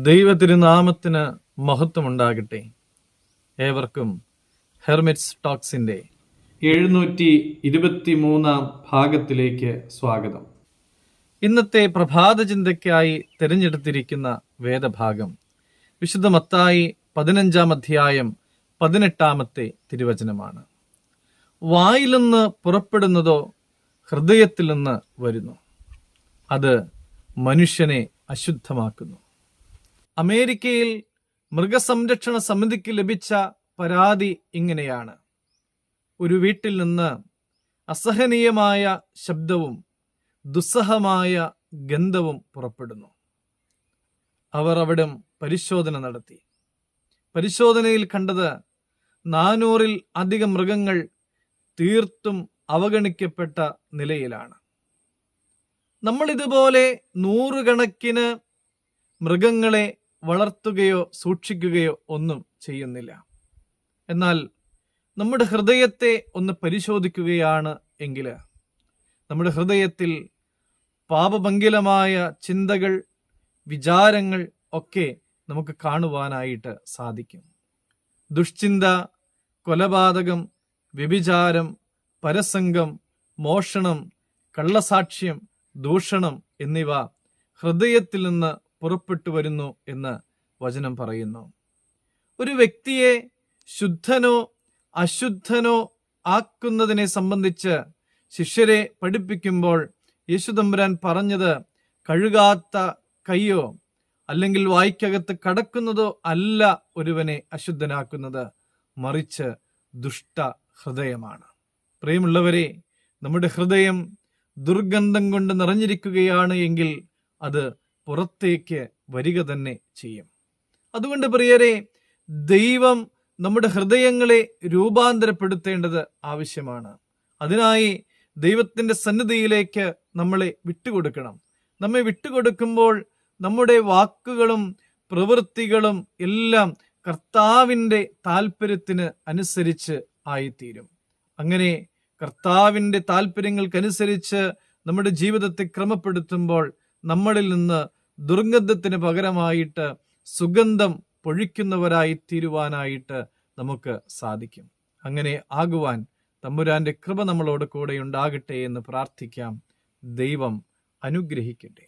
ദൈവതിരുനാമത്തിന് മഹത്വമുണ്ടാകട്ടെ. ഏവർക്കും ഹെർമിറ്റ്സ് ടോക്സിൻ്റെ 723 ഭാഗത്തിലേക്ക് സ്വാഗതം. ഇന്നത്തെ പ്രഭാത ചിന്തയ്ക്കായി തിരഞ്ഞെടുത്തിരിക്കുന്ന വേദഭാഗം വിശുദ്ധ മത്തായി 15 അധ്യായം 18 തിരുവചനമാണ്. വായിൽ നിന്ന് പുറപ്പെടുന്നതോ ഹൃദയത്തിൽ നിന്ന് വരുന്നു, അത് മനുഷ്യനെ അശുദ്ധമാക്കുന്നു. അമേരിക്കയിൽ മൃഗസംരക്ഷണ സമിതിക്ക് ലഭിച്ച പരാതി ഇങ്ങനെയാണ്: ഒരു വീട്ടിൽ നിന്ന് അസഹനീയമായ ശബ്ദവും ദുസ്സഹമായ ഗന്ധവും പുറപ്പെടുന്നു. അവർ അവിടം പരിശോധന നടത്തി. പരിശോധനയിൽ കണ്ടത് 400-ൽ അധികം മൃഗങ്ങൾ തീർത്തും അവഗണിക്കപ്പെട്ട നിലയിലാണ്. നമ്മൾ ഇതുപോലെ നൂറുകണക്കിന് മൃഗങ്ങളെ വളർത്തുകയോ സൂക്ഷിക്കുകയോ ഒന്നും ചെയ്യുന്നില്ല. എന്നാൽ നമ്മുടെ ഹൃദയത്തെ ഒന്ന് പരിശോധിക്കുകയാണ് എങ്കിൽ നമ്മുടെ ഹൃദയത്തിൽ പാപഭംഗിലമായ ചിന്തകൾ, വിചാരങ്ങൾ ഒക്കെ നമുക്ക് കാണുവാനായിട്ട് സാധിക്കും. ദുഷ്ചിന്ത, കൊലപാതകം, വ്യഭിചാരം, പരസംഗം, മോഷണം, കള്ളസാക്ഷ്യം, ദൂഷണം എന്നിവ ഹൃദയത്തിൽ നിന്ന് പുറപ്പെട്ടു വരുന്നു എന്ന് വചനം പറയുന്നു. ഒരു വ്യക്തിയെ ശുദ്ധനോ അശുദ്ധനോ ആക്കുന്നതിനെ സംബന്ധിച്ച് ശിഷ്യരെ പഠിപ്പിക്കുമ്പോൾ യേശുതമ്പുരാൻ പറഞ്ഞത് കഴുകാത്ത കൈയോ അല്ലെങ്കിൽ വായ്ക്കകത്ത് കടക്കുന്നതോ അല്ല ഒരുവനെ അശുദ്ധനാക്കുന്നത്, മറിച്ച് ദുഷ്ട ഹൃദയമാണ്. പ്രിയമുള്ളവരെ, നമ്മുടെ ഹൃദയം ദുർഗന്ധം കൊണ്ട് നിറഞ്ഞിരിക്കുകയാണ് എങ്കിൽ അത് പുറത്തേക്ക് വരിക തന്നെ ചെയ്യും. അതുകൊണ്ട് പ്രിയരെ, ദൈവം നമ്മുടെ ഹൃദയങ്ങളെ രൂപാന്തരപ്പെടുത്തേണ്ടത് ആവശ്യമാണ്. അതിനായി ദൈവത്തിൻ്റെ സന്നിധിയിലേക്ക് നമ്മളെ വിട്ടുകൊടുക്കണം. നമ്മെ വിട്ടുകൊടുക്കുമ്പോൾ നമ്മുടെ വാക്കുകളും പ്രവൃത്തികളും എല്ലാം കർത്താവിൻ്റെ താല്പര്യത്തിന് അനുസരിച്ച് ആയിത്തീരും. അങ്ങനെ കർത്താവിൻ്റെ താല്പര്യങ്ങൾക്കനുസരിച്ച് നമ്മുടെ ജീവിതത്തെ ക്രമപ്പെടുത്തുമ്പോൾ നമ്മളിൽ നിന്ന് ദുർഗന്ധത്തിന് പകരമായിട്ട് സുഗന്ധം പൊഴിക്കുന്നവരായി തീരുവാനായിട്ട് നമുക്ക് സാധിക്കും. അങ്ങനെ ആകുവാൻ തമ്പുരാന്റെ കൃപ നമ്മളോട് കൂടെ ഉണ്ടാകട്ടെ എന്ന് പ്രാർത്ഥിക്കാം. ദൈവം അനുഗ്രഹിക്കട്ടെ.